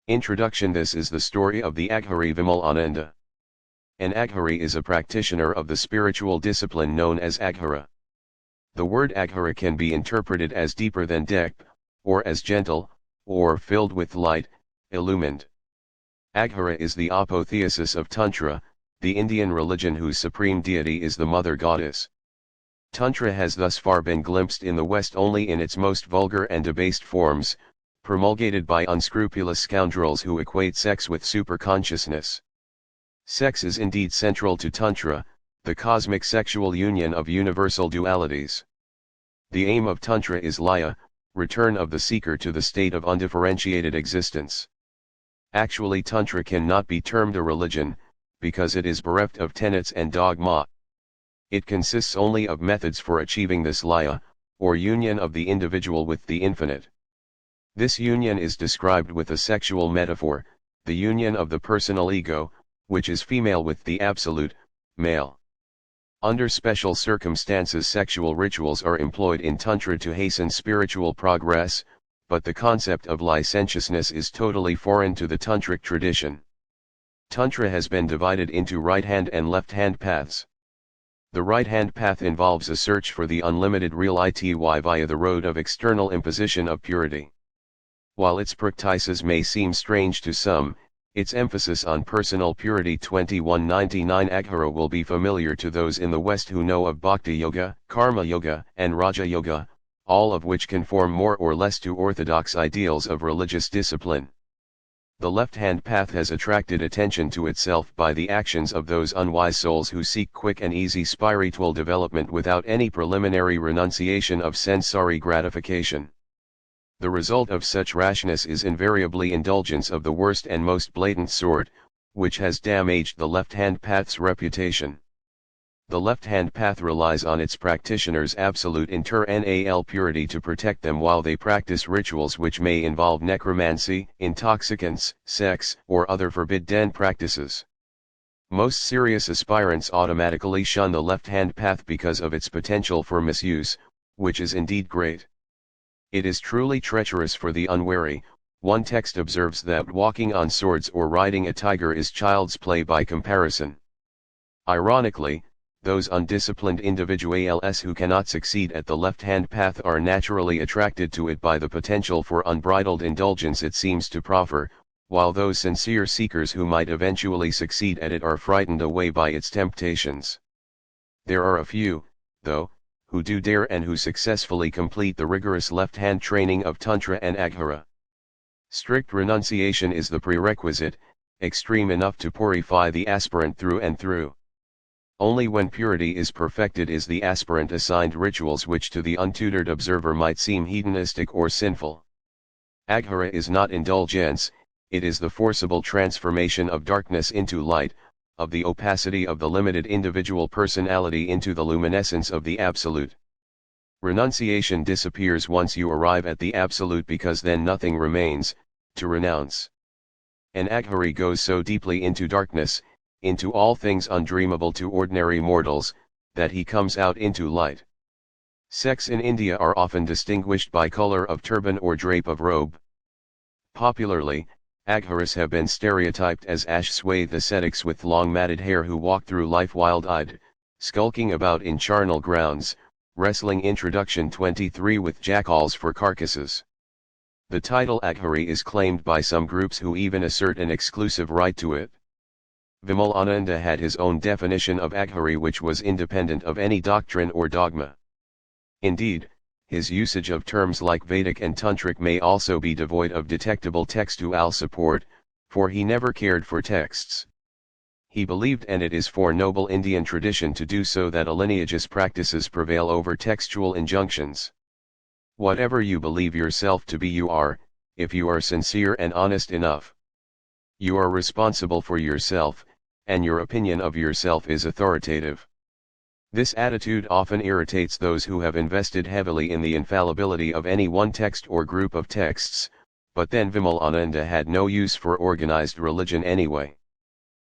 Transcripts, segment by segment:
Introduction. This is the story of the Aghori Vimalananda. An Aghori is a practitioner of the spiritual discipline known as Aghora. The word Aghora can be interpreted as deeper than depth, or as gentle, or filled with light, illumined. Aghora is the apotheosis of Tantra, the Indian religion whose supreme deity is the mother goddess. Tantra has thus far been glimpsed in the West only in its most vulgar and debased forms, promulgated by unscrupulous scoundrels who equate sex with superconsciousness. Sex is indeed central to Tantra, the cosmic sexual union of universal dualities. The aim of Tantra is Laya, return of the seeker to the state of undifferentiated existence. Actually, Tantra cannot be termed a religion, because it is bereft of tenets and dogma. It consists only of methods for achieving this Laya, or union of the individual with the infinite. This union is described with a sexual metaphor, the union of the personal ego, which is female with the absolute, male. Under special circumstances, sexual rituals are employed in Tantra to hasten spiritual progress, but the concept of licentiousness is totally foreign to the Tantric tradition. Tantra has been divided into right-hand and left-hand paths. The right-hand path involves a search for the unlimited real ity via the road of external imposition of purity. While its practices may seem strange to some, its emphasis on personal purity 2199 Aghora will be familiar to those in the West who know of Bhakti Yoga, Karma Yoga, and Raja Yoga, all of which conform more or less to orthodox ideals of religious discipline. The left-hand path has attracted attention to itself by the actions of those unwise souls who seek quick and easy spiritual development without any preliminary renunciation of sensory gratification. The result of such rashness is invariably indulgence of the worst and most blatant sort, which has damaged the left-hand path's reputation. The left-hand path relies on its practitioners' absolute internal purity to protect them while they practice rituals which may involve necromancy, intoxicants, sex, or other forbidden practices. Most serious aspirants automatically shun the left-hand path because of its potential for misuse, which is indeed great. It is truly treacherous for the unwary. One text observes that walking on swords or riding a tiger is child's play by comparison. Ironically, those undisciplined individuals who cannot succeed at the left-hand path are naturally attracted to it by the potential for unbridled indulgence it seems to proffer, while those sincere seekers who might eventually succeed at it are frightened away by its temptations. There are a few, though, who do dare and who successfully complete the rigorous left-hand training of Tantra and Aghora. Strict renunciation is the prerequisite, extreme enough to purify the aspirant through and through. Only when purity is perfected is the aspirant assigned rituals which to the untutored observer might seem hedonistic or sinful. Aghora is not indulgence, it is the forcible transformation of darkness into light, of the opacity of the limited individual personality into the luminescence of the Absolute. Renunciation disappears once you arrive at the Absolute because then nothing remains to renounce. An Aghori goes so deeply into darkness, into all things undreamable to ordinary mortals, that he comes out into light. Sects in India are often distinguished by color of turban or drape of robe. Popularly, Aghoras have been stereotyped as ash-swathed ascetics with long matted hair who walk through life wild-eyed, skulking about in charnel grounds, wrestling. Introduction 23 with jackals for carcasses. The title Aghori is claimed by some groups who even assert an exclusive right to it. Vimalananda had his own definition of Aghori which was independent of any doctrine or dogma. Indeed, his usage of terms like Vedic and Tantric may also be devoid of detectable textual support, for he never cared for texts. He believed, and it is for noble Indian tradition to do so, that lineageous practices prevail over textual injunctions. Whatever you believe yourself to be you are, if you are sincere and honest enough. You are responsible for yourself, and your opinion of yourself is authoritative. This attitude often irritates those who have invested heavily in the infallibility of any one text or group of texts, but then Vimalananda had no use for organized religion anyway.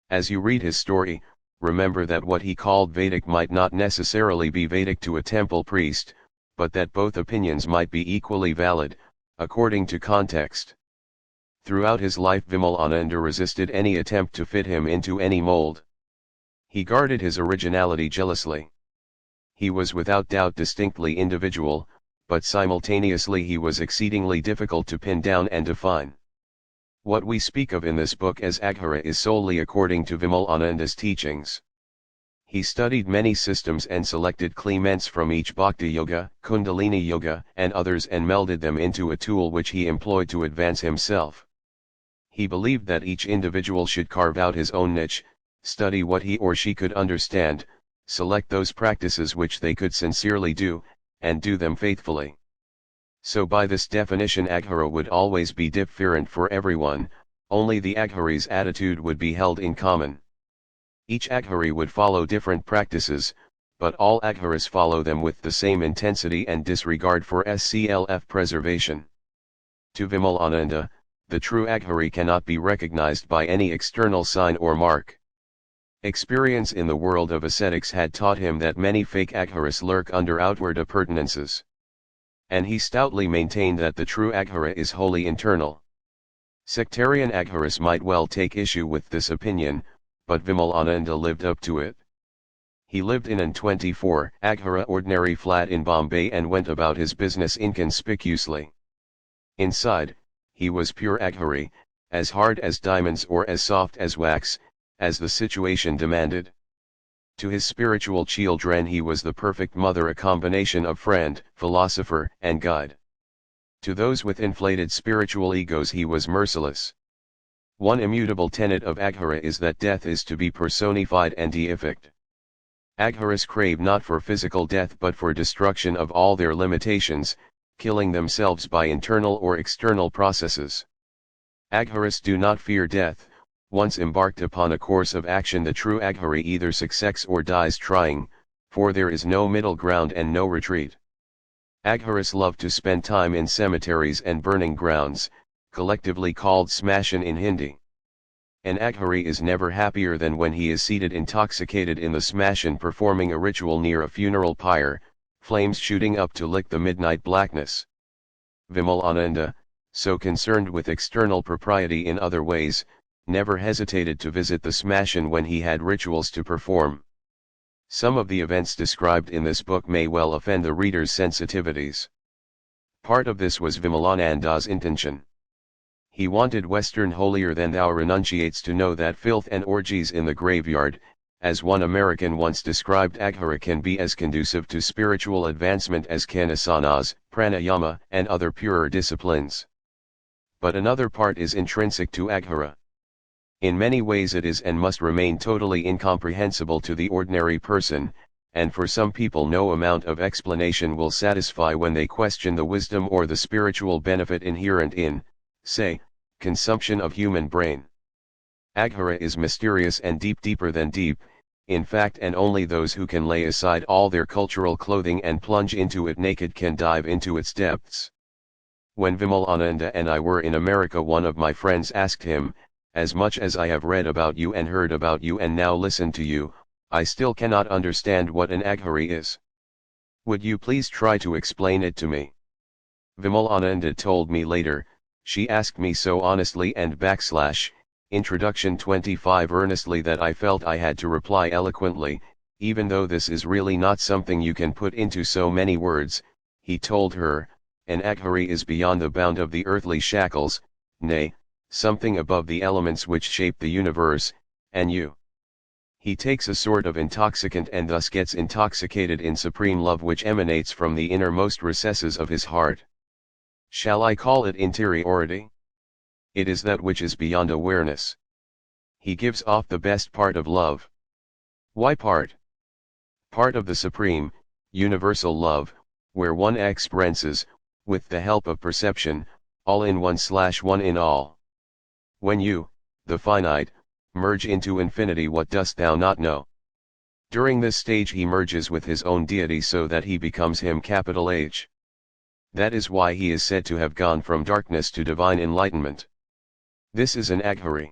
As you read his story, remember that what he called Vedic might not necessarily be Vedic to a temple priest, but that both opinions might be equally valid, according to context. Throughout his life Vimalananda resisted any attempt to fit him into any mold. He guarded his originality jealously. He was without doubt distinctly individual, but simultaneously he was exceedingly difficult to pin down and define. What we speak of in this book as Aghora is solely according to Vimalananda's teachings. He studied many systems and selected elements from each Bhakti Yoga, Kundalini Yoga, and others and melded them into a tool which he employed to advance himself. He believed that each individual should carve out his own niche, study what he or she could understand, select those practices which they could sincerely do, and do them faithfully. So by this definition Aghora would always be different for everyone, only the Aghori's attitude would be held in common. Each Aghori would follow different practices, but all Aghoras follow them with the same intensity and disregard for SCLF preservation. To Vimalananda, the true Aghori cannot be recognized by any external sign or mark. Experience in the world of ascetics had taught him that many fake Aghoras lurk under outward appurtenances. And he stoutly maintained that the true Aghora is wholly internal. Sectarian Aghoras might well take issue with this opinion, but Vimalananda lived up to it. He lived in an 24 Aghora ordinary flat in Bombay and went about his business inconspicuously. Inside, he was pure Aghori, as hard as diamonds or as soft as wax, as the situation demanded. To his spiritual children he was the perfect mother, a combination of friend, philosopher, and guide. To those with inflated spiritual egos he was merciless. One immutable tenet of Aghora is that death is to be personified and deified. Aghoras crave not for physical death but for destruction of all their limitations, killing themselves by internal or external processes. Aghoras do not fear death. Once embarked upon a course of action the true Aghori either succeeds or dies trying, for there is no middle ground and no retreat. Aghoras love to spend time in cemeteries and burning grounds, collectively called smashan in Hindi. An Aghori is never happier than when he is seated intoxicated in the smashan performing a ritual near a funeral pyre, flames shooting up to lick the midnight blackness. Vimalananda, so concerned with external propriety in other ways, never hesitated to visit the smashan when he had rituals to perform. Some of the events described in this book may well offend the reader's sensitivities. Part of this was Vimalananda's intention. He wanted Western holier-than-thou renunciates to know that filth and orgies in the graveyard, as one American once described Aghora, can be as conducive to spiritual advancement as can asanas, pranayama, and other purer disciplines. But another part is intrinsic to Aghora. In many ways it is and must remain totally incomprehensible to the ordinary person, and for some people no amount of explanation will satisfy when they question the wisdom or the spiritual benefit inherent in, say, consumption of human brain. Aghora is mysterious and deeper than deep, in fact, and only those who can lay aside all their cultural clothing and plunge into it naked can dive into its depths. When Vimalananda and I were in America, one of my friends asked him, "As much as I have read about you and heard about you and now listen to you, I still cannot understand what an Aghori is. Would you please try to explain it to me?" Vimalananda told me later, "She asked me so honestly and Introduction 25 earnestly that I felt I had to reply eloquently, even though this is really not something you can put into so many words." He told her, "An Aghori is beyond the bound of the earthly shackles, nay, something above the elements which shape the universe, and you." He takes a sort of intoxicant and thus gets intoxicated in supreme love which emanates from the innermost recesses of his heart. Shall I call it interiority? It is that which is beyond awareness. He gives off the best part of love. Why part? Part of the supreme, universal love, where one experiences, with the help of perception, all in one in all. When you, the finite, merge into infinity, what dost thou not know? During this stage he merges with his own deity so that he becomes him capital H. That is why he is said to have gone from darkness to divine enlightenment. This is an Aghori.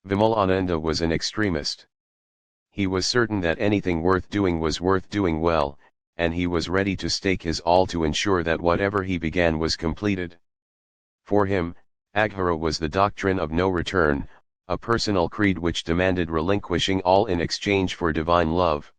Vimalananda was an extremist. He was certain that anything worth doing was worth doing well, and he was ready to stake his all to ensure that whatever he began was completed. For him, Aghora was the doctrine of no return, a personal creed which demanded relinquishing all in exchange for divine love.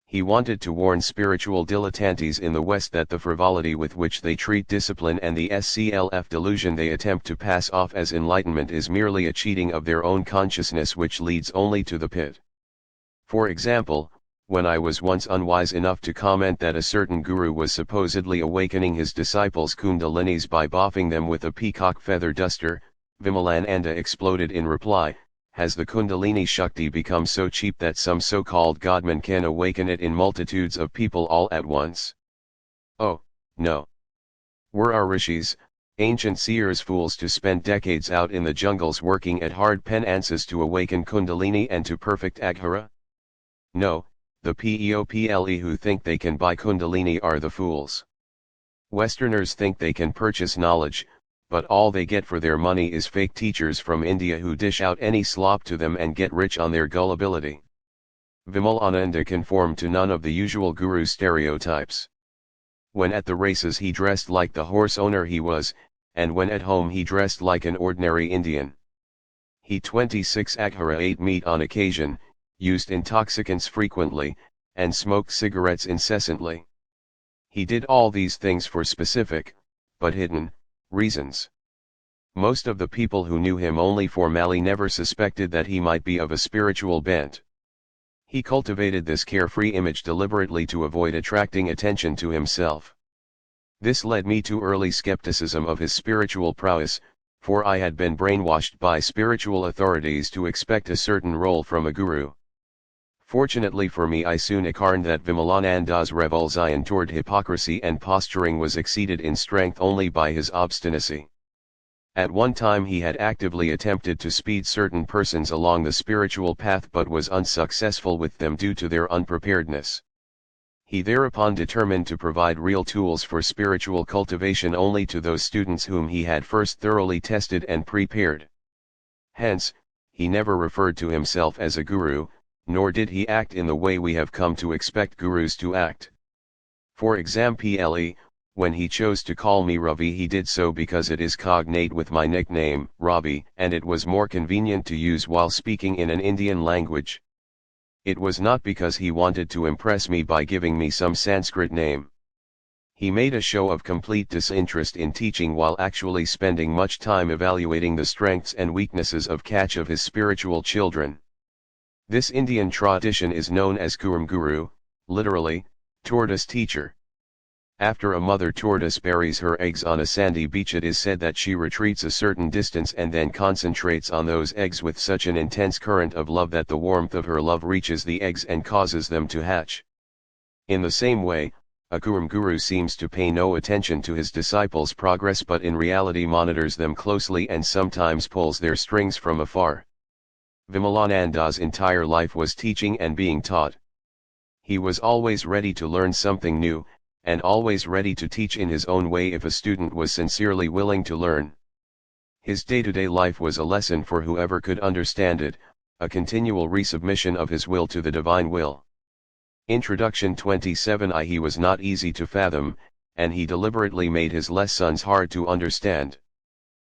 He wanted to warn spiritual dilettantes in the West that the frivolity with which they treat discipline and the SCLF delusion they attempt to pass off as enlightenment is merely a cheating of their own consciousness which leads only to the pit. For example, when I was once unwise enough to comment that a certain guru was supposedly awakening his disciples' kundalinis by boffing them with a peacock feather duster, Vimalananda exploded in reply, has the kundalini shakti become so cheap that some so-called godman can awaken it in multitudes of people all at once? Oh, no. Were our rishis, ancient seers, fools to spend decades out in the jungles working at hard penances to awaken kundalini and to perfect Aghora? No, the people who think they can buy kundalini are the fools. Westerners think they can purchase knowledge, but all they get for their money is fake teachers from India who dish out any slop to them and get rich on their gullibility. Vimalananda conformed to none of the usual guru stereotypes. When at the races he dressed like the horse owner he was, and when at home he dressed like an ordinary Indian. He 26 Aghora ate meat on occasion, used intoxicants frequently, and smoked cigarettes incessantly. He did all these things for specific, but hidden, reasons. Most of the people who knew him only formally never suspected that he might be of a spiritual bent. He cultivated this carefree image deliberately to avoid attracting attention to himself. This led me to early skepticism of his spiritual prowess, for I had been brainwashed by spiritual authorities to expect a certain role from a guru. Fortunately for me, I soon learned that Vimalananda's revulsion toward hypocrisy and posturing was exceeded in strength only by his obstinacy. At one time he had actively attempted to speed certain persons along the spiritual path but was unsuccessful with them due to their unpreparedness. He thereupon determined to provide real tools for spiritual cultivation only to those students whom he had first thoroughly tested and prepared. Hence, he never referred to himself as a guru, nor did he act in the way we have come to expect gurus to act. For example, when he chose to call me Ravi, he did so because it is cognate with my nickname, Ravi, and it was more convenient to use while speaking in an Indian language. It was not because he wanted to impress me by giving me some Sanskrit name. He made a show of complete disinterest in teaching while actually spending much time evaluating the strengths and weaknesses of catch of his spiritual children. This Indian tradition is known as Kurum Guru, literally, tortoise teacher. After a mother tortoise buries her eggs on a sandy beach, it is said that she retreats a certain distance and then concentrates on those eggs with such an intense current of love that the warmth of her love reaches the eggs and causes them to hatch. In the same way, a Kurum Guru seems to pay no attention to his disciples' progress but in reality monitors them closely and sometimes pulls their strings from afar. Vimalananda's entire life was teaching and being taught. He was always ready to learn something new, and always ready to teach in his own way if a student was sincerely willing to learn. His day-to-day life was a lesson for whoever could understand it, a continual resubmission of his will to the divine will. Introduction 27. He was not easy to fathom, and he deliberately made his lessons hard to understand.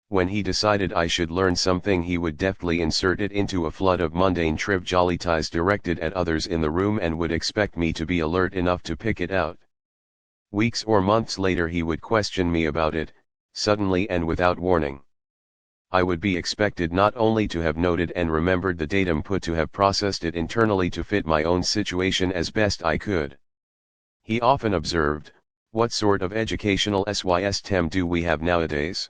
When he decided I should learn something, he would deftly insert it into a flood of mundane trivialities directed at others in the room and would expect me to be alert enough to pick it out. Weeks or months later he would question me about it, suddenly and without warning. I would be expected not only to have noted and remembered the datum but to have processed it internally to fit my own situation as best I could. He often observed, "What sort of educational system do we have nowadays?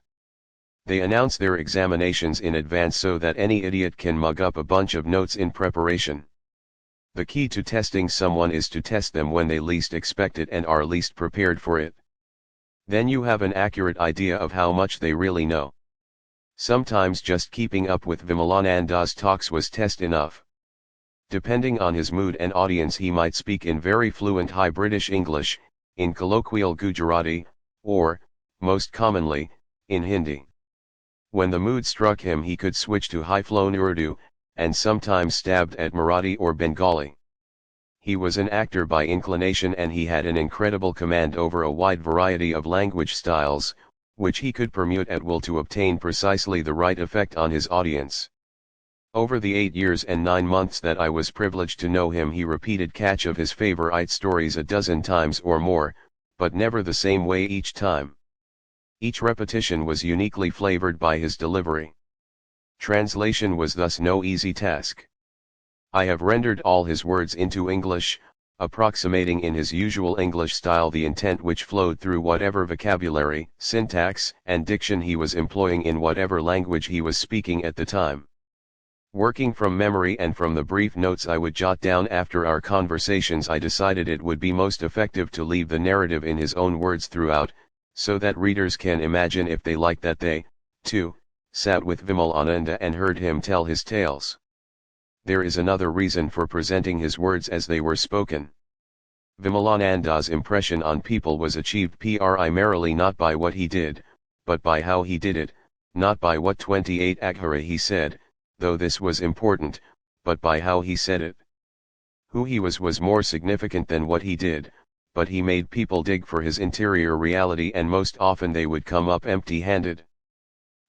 They announce their examinations in advance so that any idiot can mug up a bunch of notes in preparation. The key to testing someone is to test them when they least expect it and are least prepared for it. Then you have an accurate idea of how much they really know." Sometimes just keeping up with Vimalananda's talks was test enough. Depending on his mood and audience, he might speak in very fluent High British English, in colloquial Gujarati, or, most commonly, in Hindi. When the mood struck him, he could switch to high-flown Urdu, and sometimes stabbed at Marathi or Bengali. He was an actor by inclination and he had an incredible command over a wide variety of language styles, which he could permute at will to obtain precisely the right effect on his audience. Over the 8 years and 9 months that I was privileged to know him, he repeated catch of his favorite stories a dozen times or more, but never the same way each time. Each repetition was uniquely flavored by his delivery. Translation was thus no easy task. I have rendered all his words into English, approximating in his usual English style the intent which flowed through whatever vocabulary, syntax, and diction he was employing in whatever language he was speaking at the time. Working from memory and from the brief notes I would jot down after our conversations, I decided it would be most effective to leave the narrative in his own words throughout, so that readers can imagine, if they like, that they, too, sat with Vimalananda and heard him tell his tales. There is another reason for presenting his words as they were spoken. Vimalananda's impression on people was achieved primarily not by what he did, but by how he did it, not by what 28 Aghora he said, though this was important, but by how he said it. Who he was more significant than what he did, but he made people dig for his interior reality, and most often they would come up empty-handed.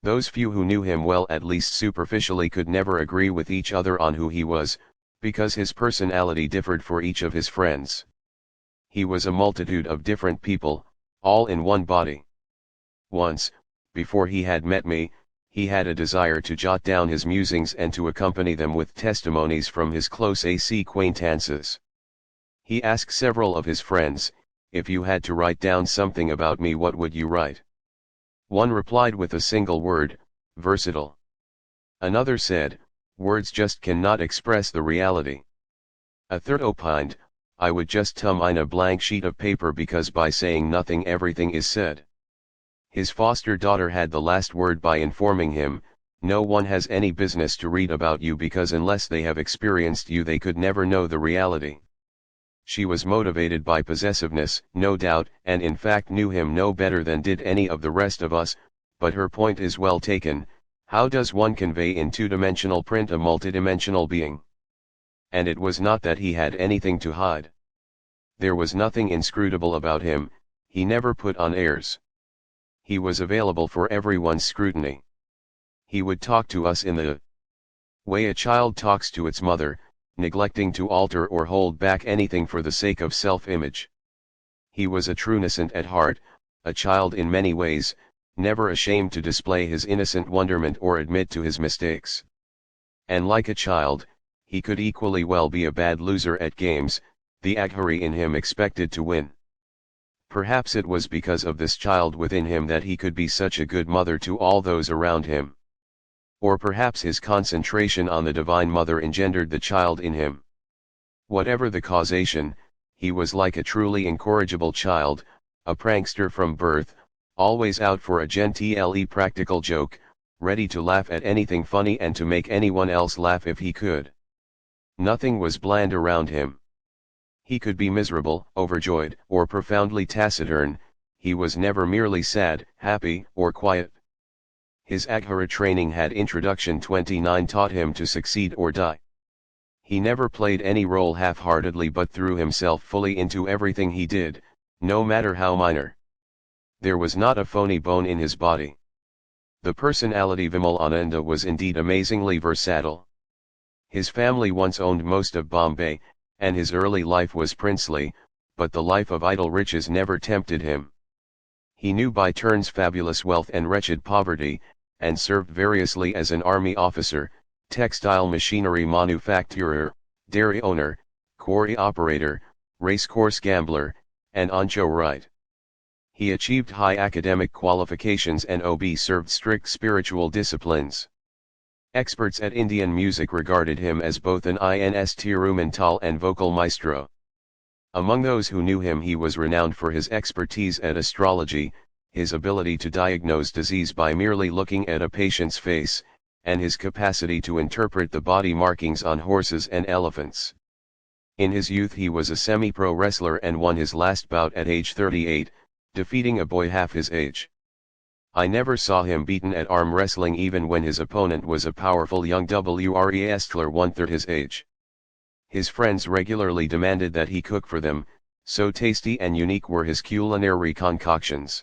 Those few who knew him well, at least superficially, could never agree with each other on who he was, because his personality differed for each of his friends. He was a multitude of different people, all in one body. Once, before he had met me, he had a desire to jot down his musings and to accompany them with testimonies from his close acquaintances. He asked several of his friends, "If you had to write down something about me, what would you write?" One replied with a single word, "Versatile." Another said, "Words just cannot express the reality." A third opined, "I would just tumine a blank sheet of paper, because by saying nothing everything is said." His foster daughter had the last word by informing him, "No one has any business to read about you, because unless they have experienced you they could never know the reality." She was motivated by possessiveness, no doubt, and in fact knew him no better than did any of the rest of us, but her point is well taken. How does one convey in two-dimensional print a multidimensional being? And it was not that he had anything to hide. There was nothing inscrutable about him, he never put on airs. He was available for everyone's scrutiny. He would talk to us in the way a child talks to its mother, neglecting to alter or hold back anything for the sake of self-image. He was a true innocent at heart, a child in many ways, never ashamed to display his innocent wonderment or admit to his mistakes. And like a child, he could equally well be a bad loser at games. The Aghora in him expected to win. Perhaps it was because of this child within him that he could be such a good mother to all those around him. Or perhaps his concentration on the Divine Mother engendered the child in him. Whatever the causation, he was like a truly incorrigible child, a prankster from birth, always out for a gently practical joke, ready to laugh at anything funny and to make anyone else laugh if he could. Nothing was bland around him. He could be miserable, overjoyed, or profoundly taciturn. He was never merely sad, happy, or quiet. His Aghora training had Introduction 29 taught him to succeed or die. He never played any role half-heartedly, but threw himself fully into everything he did, no matter how minor. There was not a phony bone in his body. The personality Vimalananda was indeed amazingly versatile. His family once owned most of Bombay, and his early life was princely, but the life of idle riches never tempted him. He knew by turns fabulous wealth and wretched poverty, and served variously as an army officer, textile machinery manufacturer, dairy owner, quarry operator, racecourse gambler, and anchorite. He achieved high academic qualifications and served strict spiritual disciplines. Experts at Indian music regarded him as both an instrumental and vocal maestro. Among those who knew him, he was renowned for his expertise at astrology, his ability to diagnose disease by merely looking at a patient's face, and his capacity to interpret the body markings on horses and elephants. In his youth he was a semi-pro wrestler and won his last bout at age 38, defeating a boy half his age. I never saw him beaten at arm wrestling, even when his opponent was a powerful young wrestler one-third his age. His friends regularly demanded that he cook for them, so tasty and unique were his culinary concoctions.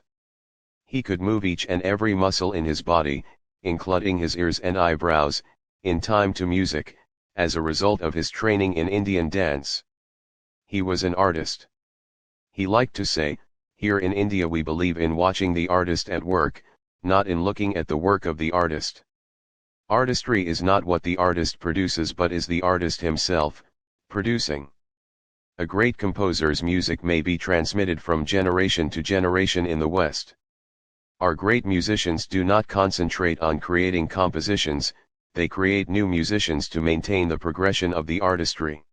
He could move each and every muscle in his body, including his ears and eyebrows, in time to music, as a result of his training in Indian dance. He was an artist. He liked to say, "Here in India we believe in watching the artist at work, not in looking at the work of the artist. Artistry is not what the artist produces but is the artist himself, producing." A great composer's music may be transmitted from generation to generation in the West. Our great musicians do not concentrate on creating compositions, they create new musicians to maintain the progression of the artistry.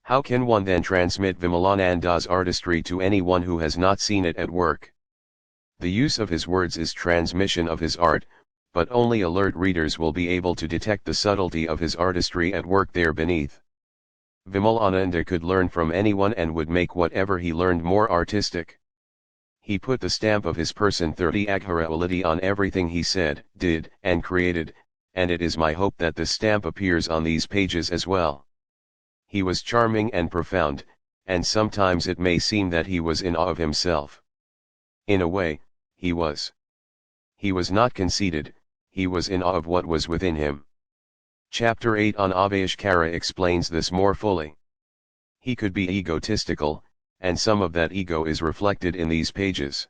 How can one then transmit Vimalananda's artistry to anyone who has not seen it at work? The use of his words is transmission of his art, but only alert readers will be able to detect the subtlety of his artistry at work there beneath. Vimalananda could learn from anyone and would make whatever he learned more artistic. He put the stamp of his person 30 Aghora on everything he said, did, and created, and it is my hope that this stamp appears on these pages as well. He was charming and profound, and sometimes it may seem that he was in awe of himself. In a way, he was. He was not conceited, he was in awe of what was within him. Chapter 8 on Aghora explains this more fully. He could be egotistical, and some of that ego is reflected in these pages.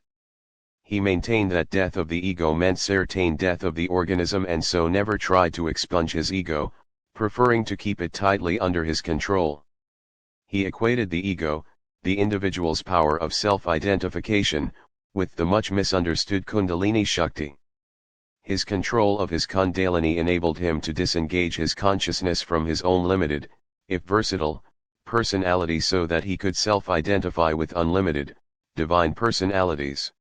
He maintained that death of the ego meant certain death of the organism and so never tried to expunge his ego, preferring to keep it tightly under his control. He equated the ego, the individual's power of self-identification, with the much misunderstood Kundalini Shakti. His control of his Kundalini enabled him to disengage his consciousness from his own limited, if versatile, personality so that he could self-identify with unlimited, divine personalities.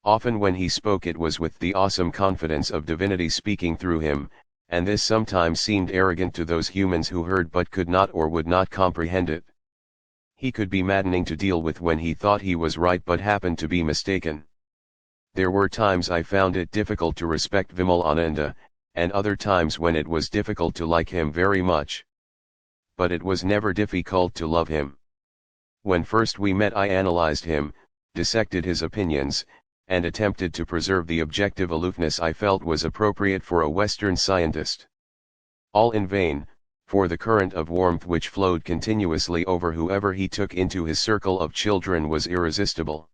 Often when he spoke it was with the awesome confidence of divinity speaking through him, and this sometimes seemed arrogant to those humans who heard but could not or would not comprehend it. He could be maddening to deal with when he thought he was right but happened to be mistaken. There were times I found it difficult to respect Vimalananda, and other times when it was difficult to like him very much. But it was never difficult to love him. When first we met I analyzed him, dissected his opinions, and attempted to preserve the objective aloofness I felt was appropriate for a Western scientist. All in vain, for the current of warmth which flowed continuously over whoever he took into his circle of children was irresistible.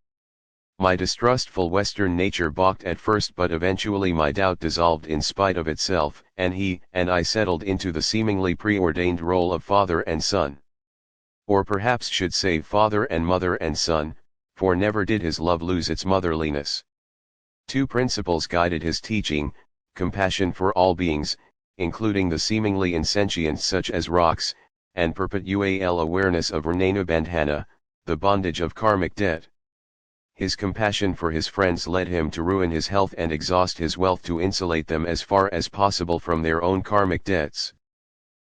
My distrustful Western nature balked at first but eventually my doubt dissolved in spite of itself, and he and I settled into the seemingly preordained role of father and son. Or perhaps should say father and mother and son, for never did his love lose its motherliness. Two principles guided his teaching: compassion for all beings, including the seemingly insentient such as rocks, and perpetual awareness of Bandhana, the bondage of karmic debt. His compassion for his friends led him to ruin his health and exhaust his wealth to insulate them as far as possible from their own karmic debts.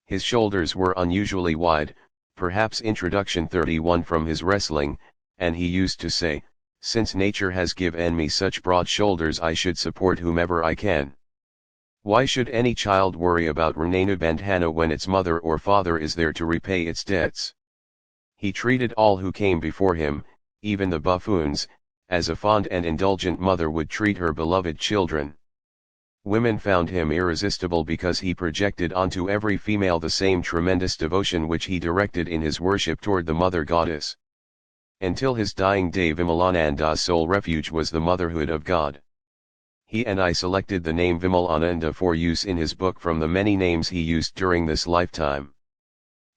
His shoulders were unusually wide, perhaps introduction 31 from his wrestling, and he used to say, "Since nature has given me such broad shoulders I should support whomever I can. Why should any child worry about Bandhana when its mother or father is there to repay its debts?" He treated all who came before him, even the buffoons, as a fond and indulgent mother would treat her beloved children. Women found him irresistible because he projected onto every female the same tremendous devotion which he directed in his worship toward the mother goddess. Until his dying day Vimalananda's sole refuge was the motherhood of God. He and I selected the name Vimalananda for use in his book from the many names he used during this lifetime.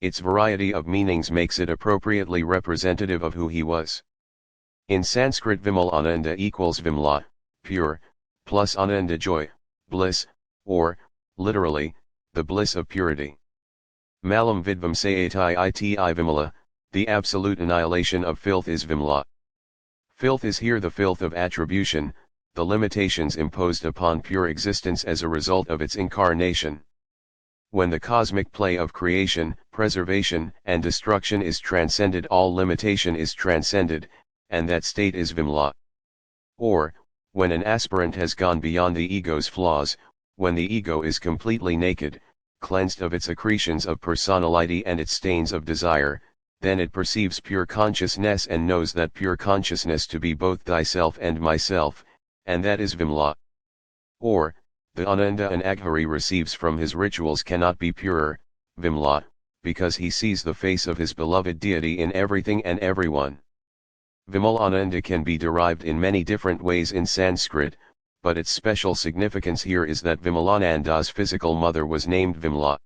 Its variety of meanings makes it appropriately representative of who he was. In Sanskrit Vimalananda equals Vimla, pure, plus Ananda joy, bliss, or, literally, the bliss of purity. Malam vidvam sayati iti Vimala, the absolute annihilation of filth is Vimla. Filth is here the filth of attribution, the limitations imposed upon pure existence as a result of its incarnation. When the cosmic play of creation, preservation, and destruction is transcended, all limitation is transcended, and that state is Vimla. Or, when an aspirant has gone beyond the ego's flaws, when the ego is completely naked, cleansed of its accretions of personality and its stains of desire, then it perceives pure consciousness and knows that pure consciousness to be both thyself and myself, and that is Vimla. Or, the Ananda an Aghori receives from his rituals cannot be purer, Vimla, because he sees the face of his beloved deity in everything and everyone. Vimalananda can be derived in many different ways in Sanskrit, but its special significance here is that Vimalananda's physical mother was named Vimla.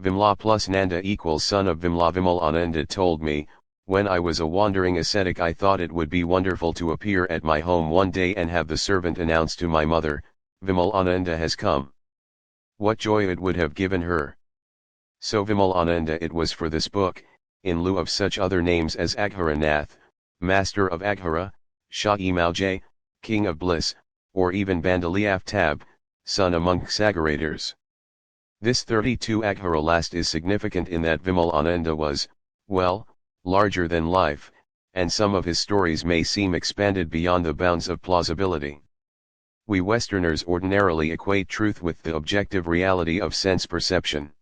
Vimla plus Nanda equals son of Vimla. Vimalananda told me, when I was a wandering ascetic I thought it would be wonderful to appear at my home one day and have the servant announce to my mother, Vimalananda has come. What joy it would have given her. So Vimalananda it was for this book, in lieu of such other names as Aghora Nath, Master of Aghora, Shahi Maujay, King of Bliss, or even Bandaliaftab, son among Sagorators. This 32 Aghora last is significant in that Vimalananda was, well, larger than life, and some of his stories may seem expanded beyond the bounds of plausibility. We Westerners ordinarily equate truth with the objective reality of sense perception.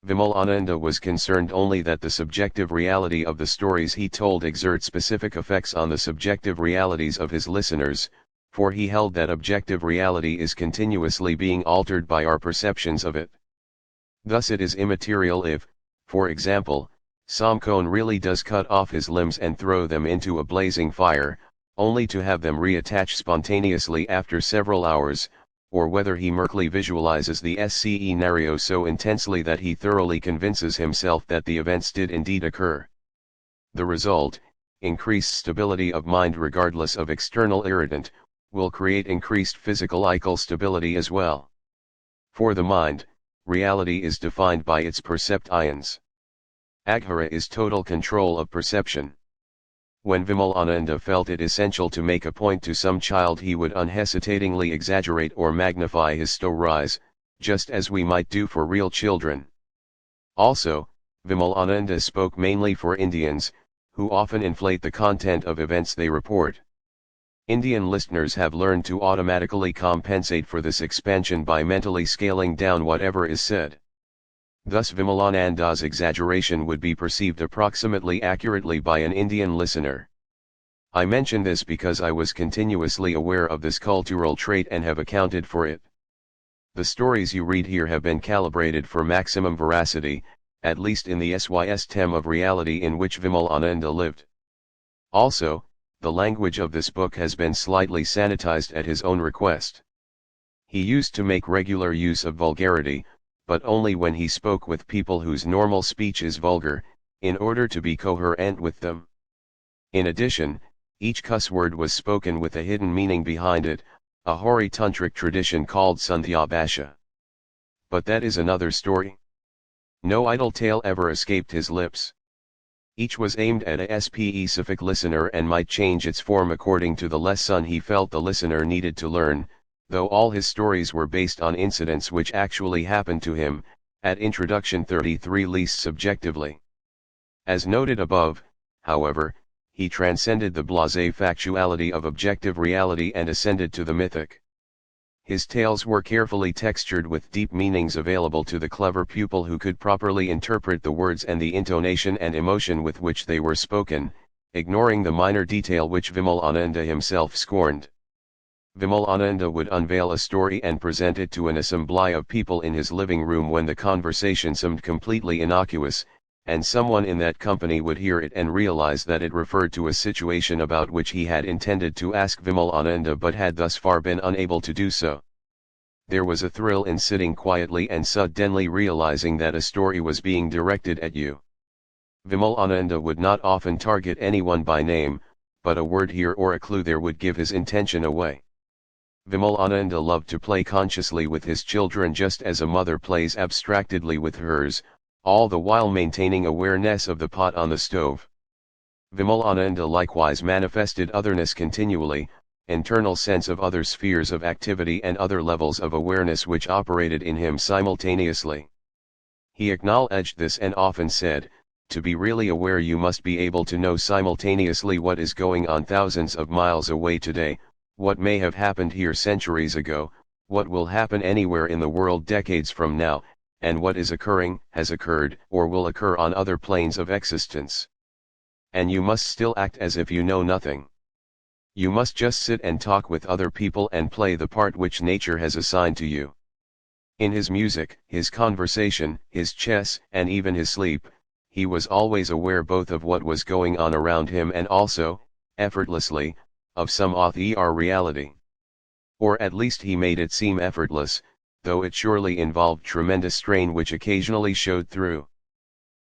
Vimalananda was concerned only that the subjective reality of the stories he told exert specific effects on the subjective realities of his listeners, for he held that objective reality is continuously being altered by our perceptions of it. Thus it is immaterial if, for example, Samkon really does cut off his limbs and throw them into a blazing fire, only to have them reattach spontaneously after several hours, or whether he mercifully visualizes the scenario so intensely that he thoroughly convinces himself that the events did indeed occur. The result, increased stability of mind regardless of external irritant, will create increased physical stability as well. For the mind, reality is defined by its perceptions. Aghora is total control of perception. When Vimalananda felt it essential to make a point to some child he would unhesitatingly exaggerate or magnify his stories, just as we might do for real children. Also, Vimalananda spoke mainly for Indians, who often inflate the content of events they report. Indian listeners have learned to automatically compensate for this expansion by mentally scaling down whatever is said. Thus Vimalananda's exaggeration would be perceived approximately accurately by an Indian listener. I mention this because I was continuously aware of this cultural trait and have accounted for it. The stories you read here have been calibrated for maximum veracity, at least in the system of reality in which Vimalananda lived. Also, the language of this book has been slightly sanitized at his own request. He used to make regular use of vulgarity, but only when he spoke with people whose normal speech is vulgar, in order to be coherent with them. In addition, each cuss word was spoken with a hidden meaning behind it, a hoary tantric tradition called Sandhyabhasha. But that is another story. No idle tale ever escaped his lips. Each was aimed at a specific listener and might change its form according to the lesson he felt the listener needed to learn, though all his stories were based on incidents which actually happened to him, at Introduction 33 least subjectively. As noted above, however, he transcended the blasé factuality of objective reality and ascended to the mythic. His tales were carefully textured with deep meanings available to the clever pupil who could properly interpret the words and the intonation and emotion with which they were spoken, ignoring the minor detail which Vimalananda himself scorned. Vimalananda would unveil a story and present it to an assembly of people in his living room when the conversation seemed completely innocuous, and someone in that company would hear it and realize that it referred to a situation about which he had intended to ask Vimalananda but had thus far been unable to do so. There was a thrill in sitting quietly and suddenly realizing that a story was being directed at you. Vimalananda would not often target anyone by name, but a word here or a clue there would give his intention away. Vimalananda loved to play consciously with his children just as a mother plays abstractedly with hers, all the while maintaining awareness of the pot on the stove. Vimalananda likewise manifested otherness continually, internal sense of other spheres of activity and other levels of awareness which operated in him simultaneously. He acknowledged this and often said, to be really aware you must be able to know simultaneously what is going on thousands of miles away today, what may have happened here centuries ago, what will happen anywhere in the world decades from now, and what is occurring, has occurred, or will occur on other planes of existence. And you must still act as if you know nothing. You must just sit and talk with other people and play the part which nature has assigned to you. In his music, his conversation, his chess, and even his sleep, he was always aware both of what was going on around him and also, effortlessly, of some author reality. Or at least he made it seem effortless, though it surely involved tremendous strain which occasionally showed through.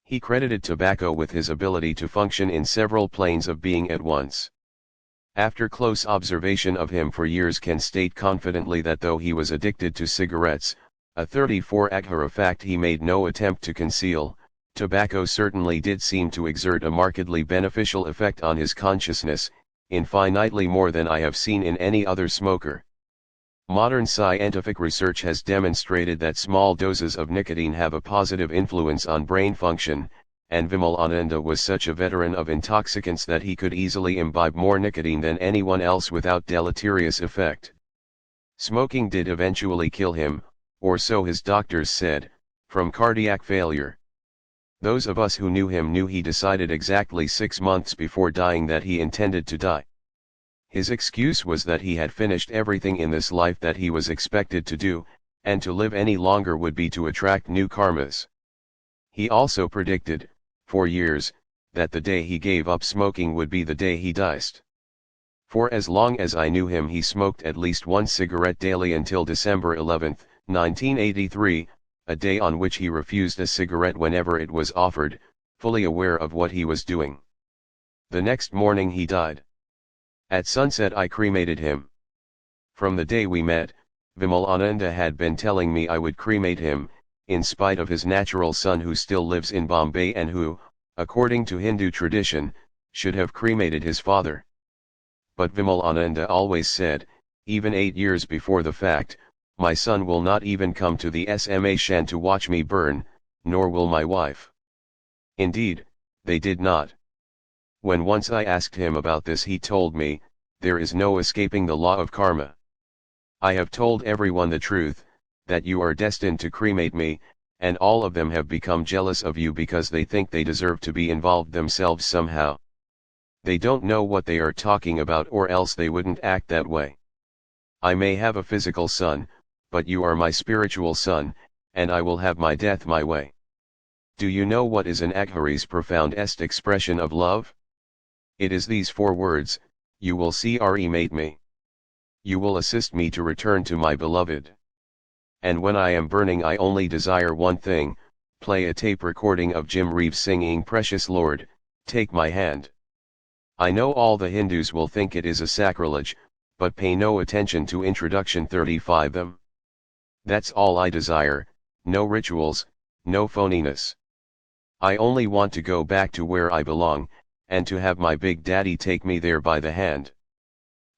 He credited tobacco with his ability to function in several planes of being at once. After close observation of him for years can state confidently that though he was addicted to cigarettes, a 34 Aghora fact he made no attempt to conceal, tobacco certainly did seem to exert a markedly beneficial effect on his consciousness, infinitely more than I have seen in any other smoker. Modern scientific research has demonstrated that small doses of nicotine have a positive influence on brain function, and Vimalananda was such a veteran of intoxicants that he could easily imbibe more nicotine than anyone else without deleterious effect. Smoking did eventually kill him, or so his doctors said, from cardiac failure. Those of us who knew him knew he decided exactly 6 months before dying that he intended to die. His excuse was that he had finished everything in this life that he was expected to do, and to live any longer would be to attract new karmas. He also predicted, for years, that the day he gave up smoking would be the day he died. For as long as I knew him he smoked at least one cigarette daily until December 11, 1983, a day on which he refused a cigarette whenever it was offered, fully aware of what he was doing. The next morning he died. At sunset I cremated him. From the day we met, Vimalananda had been telling me I would cremate him, in spite of his natural son who still lives in Bombay and who, according to Hindu tradition, should have cremated his father. But Vimalananda always said, even 8 years before the fact, my son will not even come to the SMA Shan to watch me burn, nor will my wife. Indeed, they did not. When once I asked him about this he told me, there is no escaping the law of karma. I have told everyone the truth, that you are destined to cremate me, and all of them have become jealous of you because they think they deserve to be involved themselves somehow. They don't know what they are talking about or else they wouldn't act that way. I may have a physical son, but you are my spiritual son, and I will have my death my way. Do you know what is an Aghori's profoundest expression of love? It is these 4 words, you will cremate me. You will assist me to return to my beloved. And when I am burning I only desire one thing, play a tape recording of Jim Reeves singing Precious Lord, Take My Hand. I know all the Hindus will think it is a sacrilege, but pay no attention to introduction 35 them. That's all I desire, no rituals, no phoniness. I only want to go back to where I belong, and to have my big daddy take me there by the hand.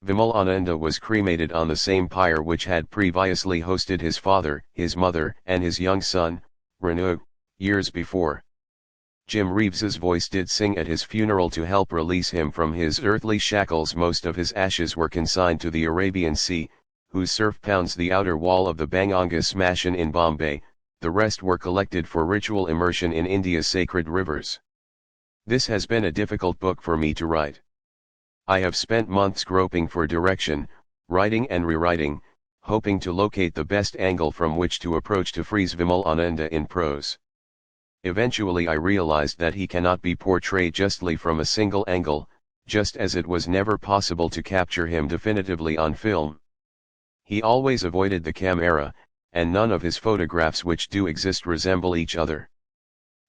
Vimalananda was cremated on the same pyre which had previously hosted his father, his mother, and his young son, Renu, years before. Jim Reeves's voice did sing at his funeral to help release him from his earthly shackles. Most of his ashes were consigned to the Arabian Sea, whose surf pounds the outer wall of the Banganga Smashan in Bombay, the rest were collected for ritual immersion in India's sacred rivers. This has been a difficult book for me to write. I have spent months groping for direction, writing and rewriting, hoping to locate the best angle from which to approach to freeze Vimalananda in prose. Eventually I realized that he cannot be portrayed justly from a single angle, just as it was never possible to capture him definitively on film. He always avoided the camera, and none of his photographs which do exist resemble each other.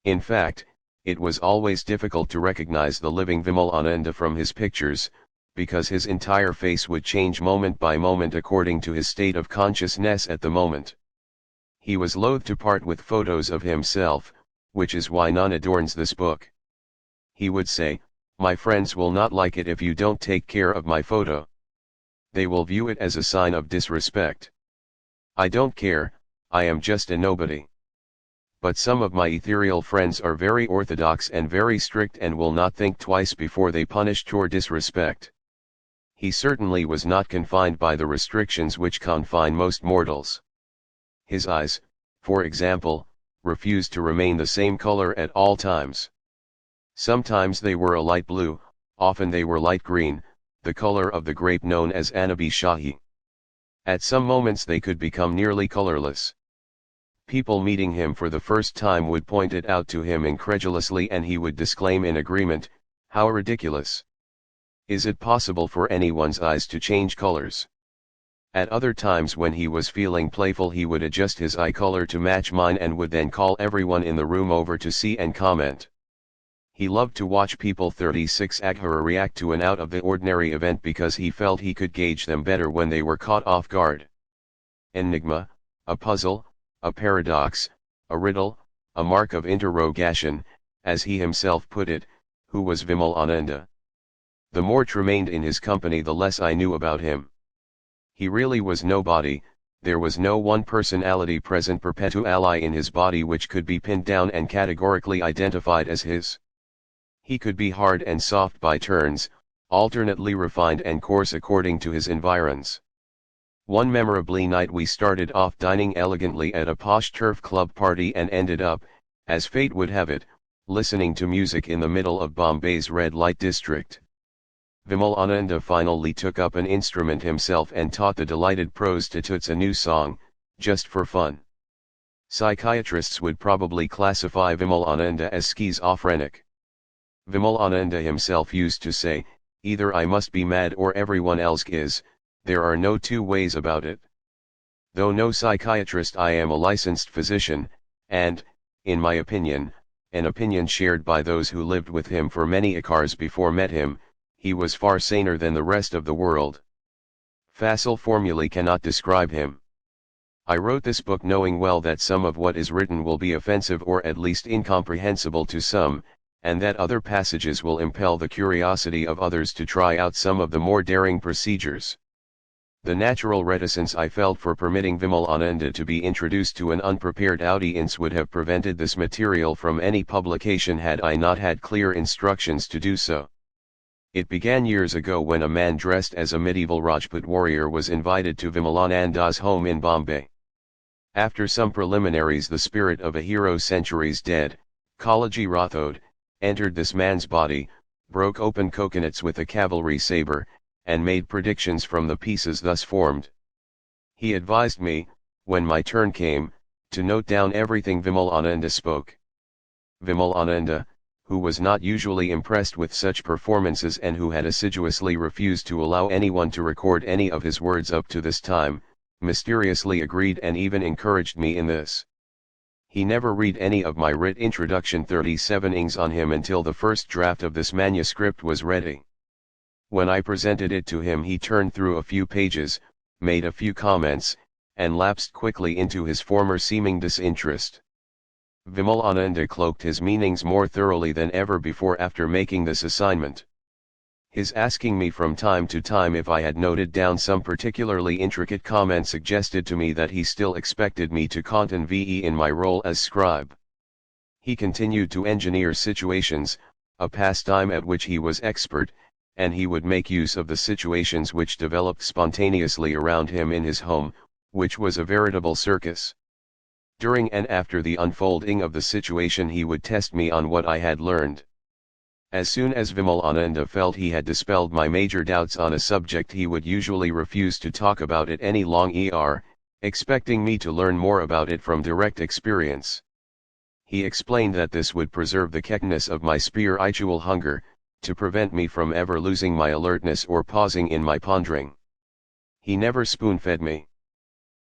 In fact, it was always difficult to recognize the living Vimalananda from his pictures, because his entire face would change moment by moment according to his state of consciousness at the moment. He was loath to part with photos of himself, which is why none adorns this book. He would say, my friends will not like it if you don't take care of my photo. They will view it as a sign of disrespect. I don't care, I am just a nobody. But some of my ethereal friends are very orthodox and very strict and will not think twice before they punish or disrespect. He certainly was not confined by the restrictions which confine most mortals. His eyes, for example, refused to remain the same color at all times. Sometimes they were a light blue, often they were light green, the color of the grape known as Anabi Shahi. At some moments they could become nearly colorless. People meeting him for the first time would point it out to him incredulously and he would disclaim in agreement, "How ridiculous! Is it possible for anyone's eyes to change colors?" At other times when he was feeling playful he would adjust his eye color to match mine and would then call everyone in the room over to see and comment. He loved to watch people 36 Aghora react to an out-of-the-ordinary event because he felt he could gauge them better when they were caught off guard. Enigma, a puzzle, a paradox, a riddle, a mark of interrogation, as he himself put it, who was Vimalananda. The more remained in his company the less I knew about him. He really was nobody, there was no one personality present perpetually in his body which could be pinned down and categorically identified as his. He could be hard and soft by turns, alternately refined and coarse according to his environs. One memorably night we started off dining elegantly at a posh turf club party and ended up, as fate would have it, listening to music in the middle of Bombay's red light district. Vimalananda finally took up an instrument himself and taught the delighted prostitutes a new song, just for fun. Psychiatrists would probably classify Vimalananda as schizophrenic. Vimalananda himself used to say, "Either I must be mad or everyone else is, there are no two ways about it." Though no psychiatrist, I am a licensed physician, and, in my opinion, an opinion shared by those who lived with him for many acres before met him, he was far saner than the rest of the world. Facile formulae cannot describe him. I wrote this book knowing well that some of what is written will be offensive or at least incomprehensible to some, and that other passages will impel the curiosity of others to try out some of the more daring procedures. The natural reticence I felt for permitting Vimalananda to be introduced to an unprepared audience would have prevented this material from any publication had I not had clear instructions to do so. It began years ago when a man dressed as a medieval Rajput warrior was invited to Vimalananda's home in Bombay. After some preliminaries, the spirit of a hero centuries dead, Kalaji Rathod, entered this man's body, broke open coconuts with a cavalry saber, and made predictions from the pieces thus formed. He advised me, when my turn came, to note down everything Vimalananda spoke. Vimalananda, who was not usually impressed with such performances and who had assiduously refused to allow anyone to record any of his words up to this time, mysteriously agreed and even encouraged me in this. He never read any of my writ introduction 37 ings on him until the first draft of this manuscript was ready. When I presented it to him he turned through a few pages, made a few comments, and lapsed quickly into his former seeming disinterest. Vimalananda cloaked his meanings more thoroughly than ever before after making this assignment. His asking me from time to time if I had noted down some particularly intricate comment suggested to me that he still expected me to convey in my role as scribe. He continued to engineer situations, a pastime at which he was expert, and he would make use of the situations which developed spontaneously around him in his home, which was a veritable circus. During and after the unfolding of the situation he would test me on what I had learned. As soon as Vimalananda felt he had dispelled my major doubts on a subject he would usually refuse to talk about it any longer, expecting me to learn more about it from direct experience. He explained that this would preserve the keenness of my spiritual hunger, to prevent me from ever losing my alertness or pausing in my pondering. He never spoon-fed me.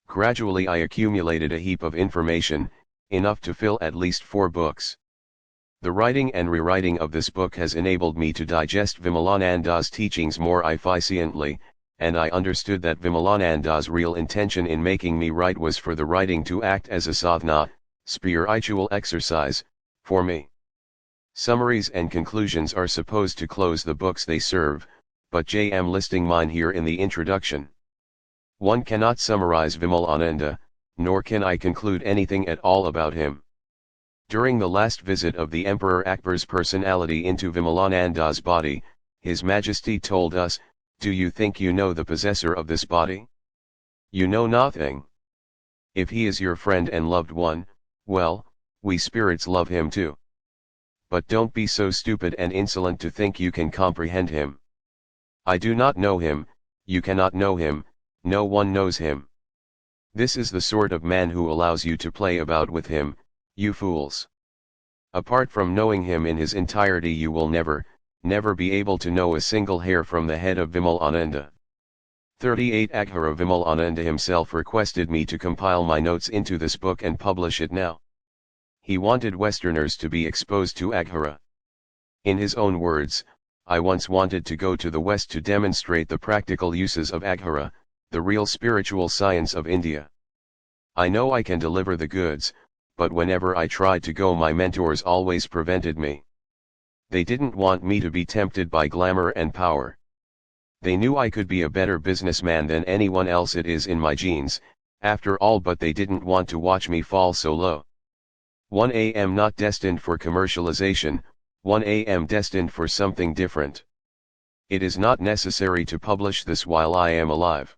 Gradually I accumulated a heap of information, enough to fill at least 4 books. The writing and rewriting of this book has enabled me to digest Vimalananda's teachings more efficiently, and I understood that Vimalananda's real intention in making me write was for the writing to act as a sadhana, spiritual exercise, for me. Summaries and conclusions are supposed to close the books they serve, but I am listing mine here in the introduction. One cannot summarize Vimalananda, nor can I conclude anything at all about him. During the last visit of the Emperor Akbar's personality into Vimalananda's body, His Majesty told us, "Do you think you know the possessor of this body? You know nothing. If he is your friend and loved one, well, we spirits love him too. But don't be so stupid and insolent to think you can comprehend him. I do not know him, you cannot know him, no one knows him. This is the sort of man who allows you to play about with him, you fools. Apart from knowing him in his entirety, you will never be able to know a single hair from the head of Vimalananda. 38 Aghora Vimalananda himself requested me to compile my notes into this book and publish it now. He wanted Westerners to be exposed to Aghora. In his own words, I once wanted to go to the West to demonstrate the practical uses of Aghora, the real spiritual science of India. I know I can deliver the goods, but whenever I tried to go, my mentors always prevented me. They didn't want me to be tempted by glamour and power. They knew I could be a better businessman than anyone else, it is in my genes, after all, but they didn't want to watch me fall so low. 1 am not destined for commercialization, 1 am destined for something different. It is not necessary to publish this while I am alive.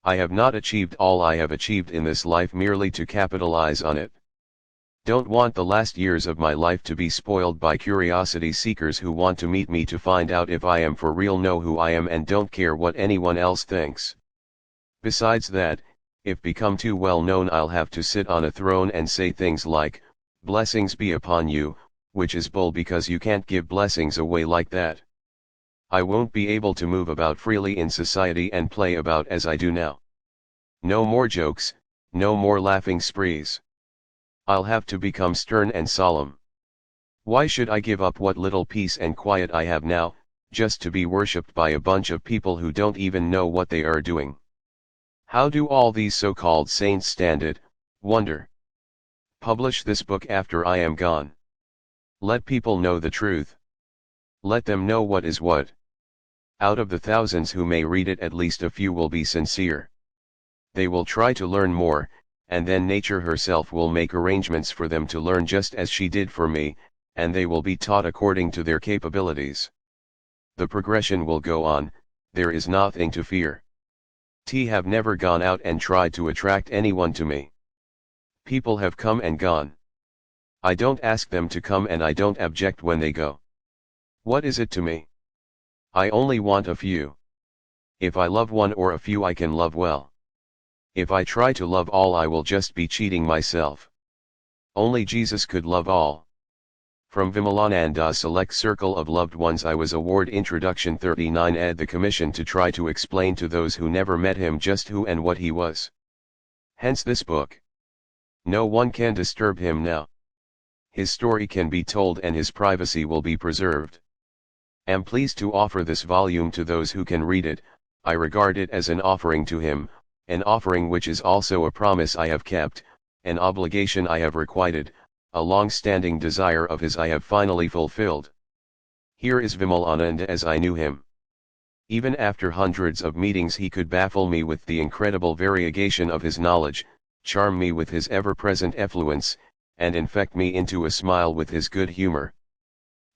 I have not achieved all I have achieved in this life merely to capitalize on it. Don't want the last years of my life to be spoiled by curiosity seekers who want to meet me to find out if I am for real, know who I am, and don't care what anyone else thinks. Besides that, if become too well known, I'll have to sit on a throne and say things like, "Blessings be upon you," which is bull because you can't give blessings away like that. I won't be able to move about freely in society and play about as I do now. No more jokes, no more laughing sprees. I'll have to become stern and solemn. Why should I give up what little peace and quiet I have now, just to be worshipped by a bunch of people who don't even know what they are doing? How do all these so-called saints stand it, wonder? Publish this book after I am gone. Let people know the truth. Let them know what is what. Out of the thousands who may read it, at least a few will be sincere. They will try to learn more, and then nature herself will make arrangements for them to learn just as she did for me, and they will be taught according to their capabilities. The progression will go on, there is nothing to fear. Have never gone out and tried to attract anyone to me. People have come and gone. I don't ask them to come, and I don't object when they go. What is it to me? I only want a few. If I love one or a few, I can love well. If I try to love all, I will just be cheating myself. Only Jesus could love all. From Vimalananda's select circle of loved ones, I was awarded Introduction 39 ed, the commission to try to explain to those who never met him just who and what he was. Hence this book. No one can disturb him now. His story can be told and his privacy will be preserved. Am pleased to offer this volume to those who can read it. I regard it as an offering to him, an offering which is also a promise I have kept, an obligation I have requited, a long-standing desire of his I have finally fulfilled. Here is Vimalananda as I knew him. Even after hundreds of meetings, he could baffle me with the incredible variegation of his knowledge, charm me with his ever-present effluence, and infect me into a smile with his good humor.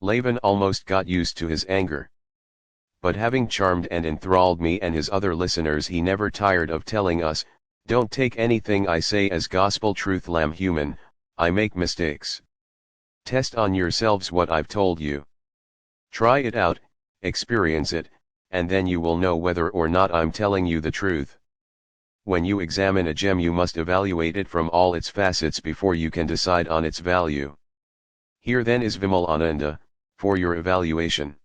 Lavan almost got used to his anger. But having charmed and enthralled me and his other listeners, he never tired of telling us, "Don't take anything I say as gospel truth, lamb human, I make mistakes. Test on yourselves what I've told you. Try it out, experience it, and then you will know whether or not I'm telling you the truth. When you examine a gem, you must evaluate it from all its facets before you can decide on its value. Here then is Vimalananda, for your evaluation."